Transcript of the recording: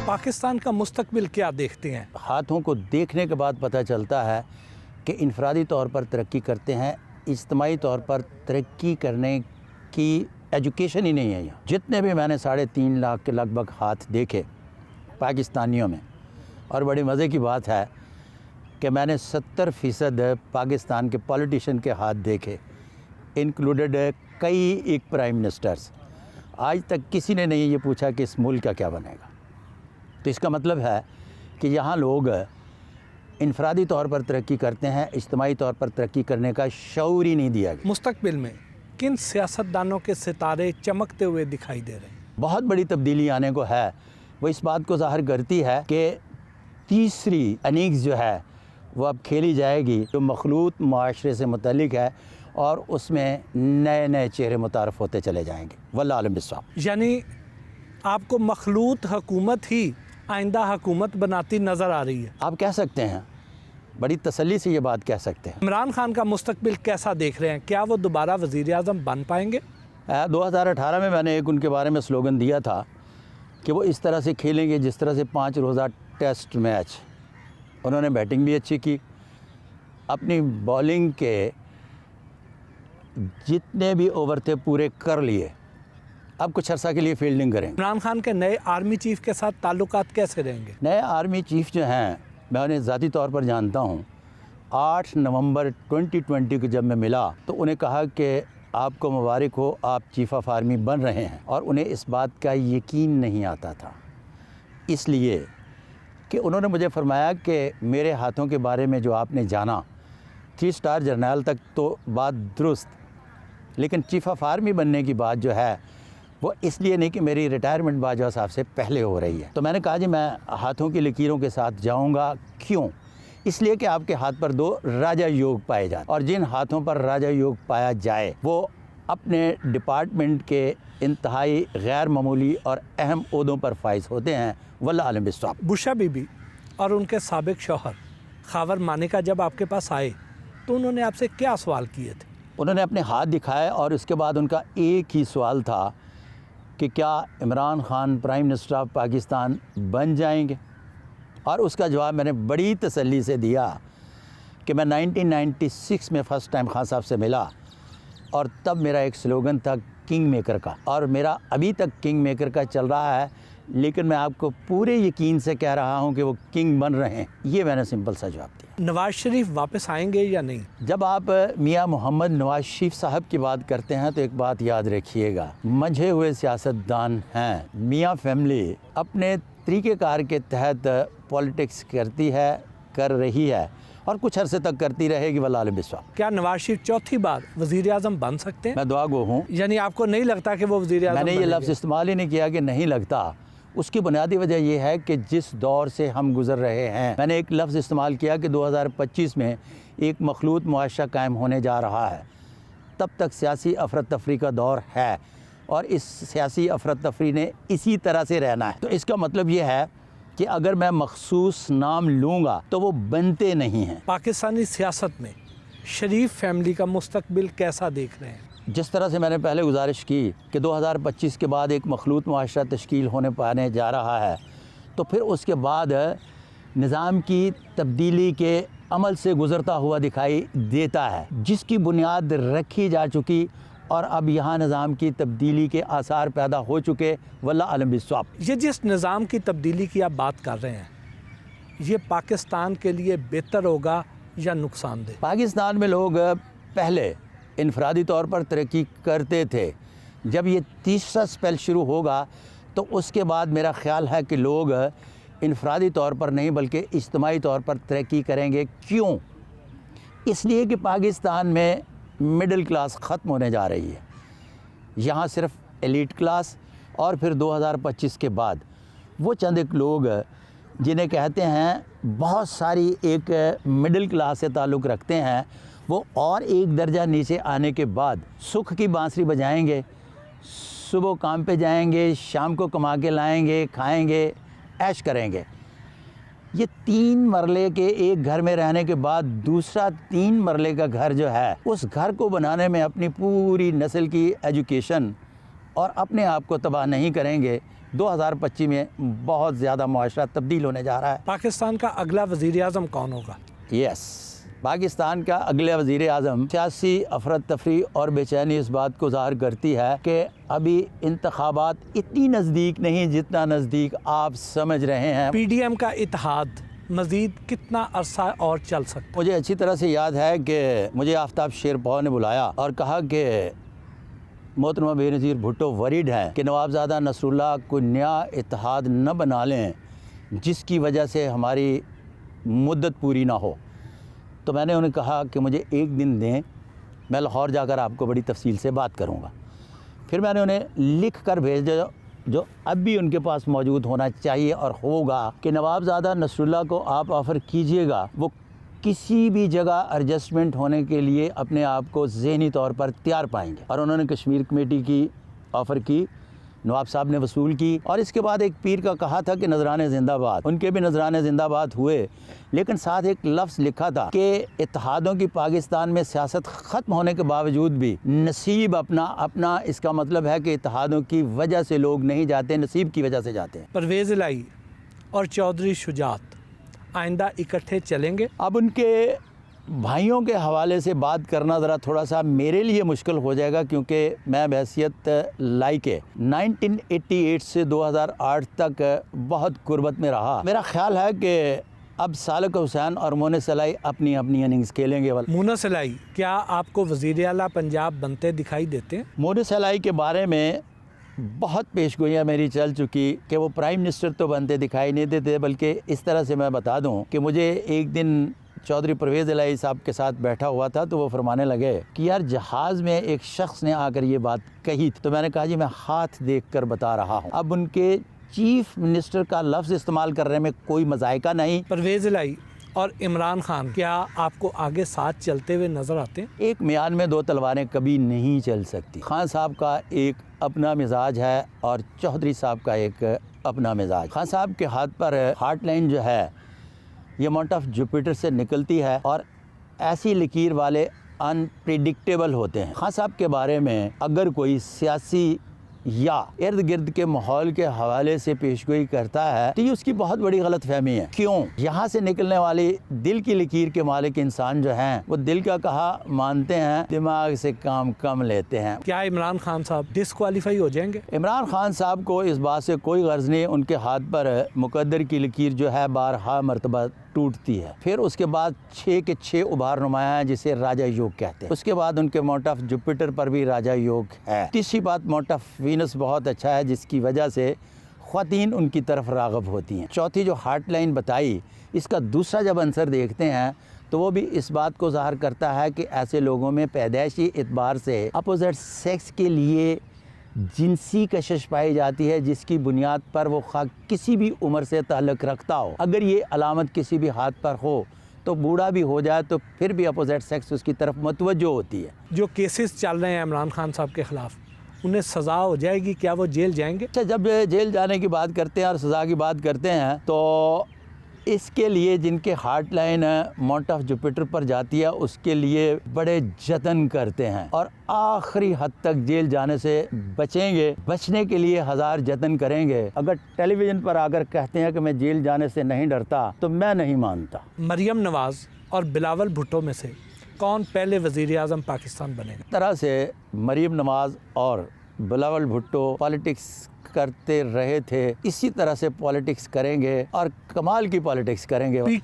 पाकिस्तान का मुस्तकबिल क्या देखते हैं? हाथों को देखने के बाद पता चलता है कि इनफरादी तौर पर तरक्की करते हैं, इज्तिमाई तौर पर तरक्की करने की एजुकेशन ही नहीं है यहाँ। जितने भी मैंने 3.5 लाख के लगभग हाथ देखे पाकिस्तानियों में, और बड़ी मज़े की बात है कि मैंने 70% पाकिस्तान के पॉलिटिशियन के हाथ देखे, इंक्लूडेड कई एक प्राइम मिनिस्टर्स। आज तक किसी ने नहीं ये पूछा कि इस मुल्क का क्या बनेगा। तो इसका मतलब है कि यहाँ लोग इनफरादी तौर पर तरक्की करते हैं, इज्तिमाई तौर पर तरक्की करने का शऊर ही नहीं दिया गया। मुस्तकबिल में किन सियासतदानों के सितारे चमकते हुए दिखाई दे रहे हैं? बहुत बड़ी तब्दीली आने को है। वो इस बात को ज़ाहिर करती है कि तीसरी इनिंग्स जो है वो अब खेली जाएगी, जो मखलूत माशरे से मुतल्लिक है, और उसमें नए नए चेहरे मुतारफ़ होते चले जाएंगे। वल्लाह आलम बिस्वाब। यानी आपको मखलूत हुकूमत ही आइंदा हुकूमत बनाती नज़र आ रही है? आप कह सकते हैं, बड़ी तसल्ली से ये बात कह सकते हैं। इमरान खान का मुस्तकबिल कैसा देख रहे हैं? क्या वो दोबारा वज़ीर आज़म बन पाएंगे? 2018 में मैंने एक उनके बारे में स्लोगन दिया था कि वो इस तरह से खेलेंगे जिस तरह से 5 रोज़ा टेस्ट मैच। उन्होंने बैटिंग भी अच्छी की, अपनी बॉलिंग के जितने भी ओवर थे पूरे कर लिए। अब कुछ अर्सा के लिए फील्डिंग करेंगे। इमरान खान के नए आर्मी चीफ के साथ ताल्लुकात कैसे रहेंगे? नए आर्मी चीफ जो हैं, मैं उन्हें ज़ाती तौर पर जानता हूँ। 8 नवंबर 2020 को जब मैं मिला तो उन्हें कहा कि आपको मुबारक हो, आप चीफ ऑफ आर्मी बन रहे हैं, और उन्हें इस बात का यकीन नहीं आता था, इसलिए कि उन्होंने मुझे फरमाया कि मेरे हाथों के बारे में जो आपने जाना, 3 स्टार जर्नल तक तो बात दुरुस्त, लेकिन चीफ ऑफ आर्मी बनने की बात जो है वो इसलिए नहीं कि मेरी रिटायरमेंट बाजवा साहब से पहले हो रही है। तो मैंने कहा जी मैं हाथों की लकीरों के साथ जाऊंगा। क्यों? इसलिए कि आपके हाथ पर 2 राजा योग पाए जाते, और जिन हाथों पर राजा योग पाया जाए वो अपने डिपार्टमेंट के इंतहाई गैर मामूली और अहम ओहदों पर फाइज होते हैं। वल्लाह आलम बिस्वाब। बुशा बीबी और उनके साबिक शौहर खावर मानिका जब आपके पास आए तो उन्होंने आपसे क्या सवाल किए थे? उन्होंने अपने हाथ दिखाए, और उसके बाद उनका एक ही सवाल था कि क्या Imran Khan prime minister of Pakistan बन जाएंगे। और उसका जवाब मैंने बड़ी तसल्ली से दिया कि मैं 1996 में फ़र्स्ट टाइम खान साहब से मिला, और तब मेरा एक स्लोगन था किंग मेकर का, और मेरा अभी तक किंग मेकर का चल रहा है। लेकिन मैं आपको पूरे यकीन से कह रहा हूं कि वो किंग बन रहे हैं। ये मैंने सिंपल सा जवाब दिया। नवाज़ शरीफ वापस आएंगे या नहीं? जब आप मियां मोहम्मद नवाज शरीफ साहब की बात करते हैं तो एक बात याद रखिएगा, मंझे हुए सियासतदान हैं। मियां फैमिली अपने तरीक़ेकार के तहत पॉलिटिक्स करती है, कर रही है, और कुछ अरसे तक करती रहेगी। वल्लाह आलम बिस्वाब। क्या नवाज शरीफ चौथी बार वज़ीर आज़म बन सकते हैं? मैं दुआ गो हूँ। यानी आपको नहीं लगता कि वो वज़ीर आज़म मैंने ये लफ्ज़ इस्तेमाल ही नहीं किया कि नहीं लगता। उसकी बुनियादी वजह यह है कि जिस दौर से हम गुज़र रहे हैं, मैंने एक लफ्ज़ इस्तेमाल किया कि 2025 में एक मखलूत मुआशरा कायम होने जा रहा है। तब तक सियासी अफरा तफरी का दौर है, और इस सियासी अफरा तफरी ने इसी तरह से रहना है। तो इसका मतलब ये है कि अगर मैं मखसूस नाम लूँगा तो वो बनते नहीं हैं। पाकिस्तानी सियासत में शरीफ फैमिली का मुस्तकबिल कैसा देख रहे हैं? जिस तरह से मैंने पहले गुजारिश की कि 2025 के बाद एक मखलूत मुआशरा तश्कील होने पाने जा रहा है, तो फिर उसके बाद निज़ाम की तब्दीली के अमल से गुज़रता हुआ दिखाई देता है, जिसकी बुनियाद रखी जा चुकी, और अब यहाँ निज़ाम की तब्दीली के आसार पैदा हो चुके। वल्लाह आलम बिस्वाब। ये जिस निज़ाम की तब्दीली की आप बात कर रहे हैं, ये पाकिस्तान के लिए बेहतर होगा या नुकसानदेह? पाकिस्तान में लोग पहले इनफरादी तौर पर तरक्की करते थे। जब ये तीसरा स्पेल शुरू होगा तो उसके बाद मेरा ख़्याल है कि लोग इनफरादी तौर पर नहीं बल्कि इज्तिमाई तौर पर तरक्की करेंगे। क्यों? इसलिए कि पाकिस्तान में मिडिल क्लास ख़त्म होने जा रही है। यहाँ सिर्फ एलीट क्लास, और फिर 2025 के बाद वो चंद एक लोग जिन्हें कहते हैं बहुत सारी एक मिडिल क्लास से ताल्लुक़ रखते हैं, वो और एक दर्जा नीचे आने के बाद सुख की बांसुरी बजाएंगे, सुबह काम पे जाएंगे, शाम को कमा के लाएंगे, खाएंगे, ऐश करेंगे। ये 3 मरले के एक घर में रहने के बाद दूसरा 3 मरले का घर जो है, उस घर को बनाने में अपनी पूरी नस्ल की एजुकेशन और अपने आप को तबाह नहीं करेंगे, 2025 میں بہت زیادہ معاشرہ تبدیل ہونے جا رہا ہے۔ پاکستان کا اگلا وزیر اعظم کون ہوگا؟ یس، پاکستان کا اگلے وزیر اعظم سیاسی افراتفری اور بے چینی اس بات کو ظاہر کرتی ہے کہ ابھی انتخابات اتنی نزدیک نہیں جتنا نزدیک آپ سمجھ رہے ہیں۔ پی ڈی ایم کا اتحاد مزید کتنا عرصہ اور چل سکتا؟ مجھے اچھی طرح سے یاد ہے کہ مجھے آفتاب شیرپاؤ نے بلایا اور کہا کہ محترمہ بے نظیر بھٹو ورڈ ہیں کہ نوابزادہ نصر اللہ کوئی نیا اتحاد نہ بنا لیں جس کی وجہ سے ہماری مدت پوری نہ ہو۔ تو میں نے انہیں کہا کہ مجھے ایک دن دیں، میں لاہور جا کر آپ کو بڑی تفصیل سے بات کروں گا۔ پھر میں نے انہیں لکھ کر بھیجا جو اب بھی ان کے پاس موجود ہونا چاہیے اور ہوگا کہ نوابزادہ نصر اللہ کو آپ آفر کیجئے گا، وہ کسی بھی جگہ ایڈجسٹمنٹ ہونے کے لیے اپنے آپ کو ذہنی طور پر تیار پائیں گے۔ اور انہوں نے کشمیر کمیٹی کی آفر کی، نواب صاحب نے وصول کی، اور اس کے بعد ایک پیر کا کہا تھا کہ نذرانے زندہ باد، ان کے بھی نذرانے زندہ باد ہوئے، لیکن ساتھ ایک لفظ لکھا تھا کہ اتحادوں کی پاکستان میں سیاست ختم ہونے کے باوجود بھی نصیب اپنا اس کا مطلب ہے کہ اتحادوں کی وجہ سے لوگ نہیں جاتے، نصیب کی وجہ سے جاتے ہیں۔ پرویز الہی اور چودھری شجاعت آئندہ اکٹھے چلیں گے؟ اب ان کے بھائیوں کے حوالے سے بات کرنا ذرا تھوڑا سا میرے لیے مشکل ہو جائے گا، کیونکہ میں بحیثیت لائق 1988 سے 2008 تک بہت قربت میں رہا۔ میرا خیال ہے کہ اب سالک حسین اور مونس الہی اپنی اننگز کھیلیں گے۔ مونس الہی کیا آپ کو وزیر اعلیٰ پنجاب بنتے دکھائی دیتے ہیں؟ مونس الہی کے بارے میں بہت پیش گوئیاں میری چل چکی کہ وہ پرائم منسٹر تو بنتے دکھائی نہیں دیتے، بلکہ اس طرح سے میں بتا دوں کہ مجھے ایک دن چودھری پرویز الہی صاحب کے ساتھ بیٹھا ہوا تھا تو وہ فرمانے لگے کہ یار جہاز میں ایک شخص نے آ کر یہ بات کہی تھی، تو میں نے کہا جی میں ہاتھ دیکھ کر بتا رہا ہوں۔ اب ان کے چیف منسٹر کا لفظ استعمال کرنے میں کوئی مذائقہ نہیں۔ پرویز الہی اور عمران خان کیا آپ کو آگے ساتھ چلتے ہوئے نظر آتے ہیں؟ ایک میان میں دو تلواریں کبھی نہیں چل سکتی۔ خان صاحب کا ایک اپنا مزاج ہے اور چودھری صاحب کا ایک اپنا مزاج۔ خان صاحب کے ہاتھ پر ہارٹ لائن جو ہے یہ ماؤنٹ آف جوپیٹر سے نکلتی ہے اور ایسی لکیر والے انپریڈکٹیبل ہوتے ہیں۔ خان صاحب کے بارے میں اگر کوئی سیاسی یا ارد گرد کے ماحول کے حوالے سے پیشگوئی کرتا ہے تو یہ اس کی بہت بڑی غلط فہمی ہے۔ کیوں؟ یہاں سے نکلنے والی دل کی لکیر کے مالک انسان جو ہیں وہ دل کا کہا مانتے ہیں، دماغ سے کام کم لیتے ہیں۔ کیا عمران خان صاحب ڈسکوالیفائی ہو جائیں گے؟ عمران خان صاحب کو اس بات سے کوئی غرض نہیں، ان کے ہاتھ پر مقدر کی لکیر جو ہے بارہا مرتبہ ٹوٹتی ہے، پھر اس کے بعد 6 کے 6 ابھار نمایاں ہیں جسے راجہ یوگ کہتے ہیں۔ اس کے بعد ان کے ماؤنٹ آف جوپیٹر پر بھی راجہ یوگ ہے۔ تیسری بات ماؤنٹ آف وینس بہت اچھا ہے جس کی وجہ سے خواتین ان کی طرف راغب ہوتی ہیں۔ چوتھی جو ہارٹ لائن بتائی، اس کا دوسرا جب عنصر دیکھتے ہیں تو وہ بھی اس بات کو ظاہر کرتا ہے کہ ایسے لوگوں میں پیدائشی اعتبار سے اپوزٹ سیکس کے لیے جنسی کشش پائی جاتی ہے، جس کی بنیاد پر وہ خواہ کسی بھی عمر سے تعلق رکھتا ہو۔ اگر یہ علامت کسی بھی ہاتھ پر ہو تو بوڑھا بھی ہو جائے تو پھر بھی اپوزٹ سیکس اس کی طرف متوجہ ہوتی ہے۔ جو کیسز چل رہے ہیں عمران خان صاحب کے خلاف، انہیں سزا ہو جائے گی؟ کیا وہ جیل جائیں گے؟ اچھا، جب جیل جانے کی بات کرتے ہیں اور سزا کی بات کرتے ہیں تو اس کے لیے جن کے heart line mount of Jupiter پر جاتی ہے اس کے لیے بڑے جتن کرتے ہیں اور آخری حد تک جیل جانے سے بچیں گے، بچنے کے لیے 1000 جتن کریں گے۔ اگر ٹیلی ویژن پر آ کر کہتے ہیں کہ میں جیل جانے سے نہیں ڈرتا تو میں نہیں مانتا۔ مریم نواز اور بلاول بھٹو میں سے کون پہلے وزیر اعظم پاکستان بنے گا؟ اس طرح سے مریم نواز اور بلاول بھٹو پالیٹکس کرتے رہے تھے، اسی طرح سے پالیٹکس کریں گے اور کمال کی پالیٹکس کریں گے۔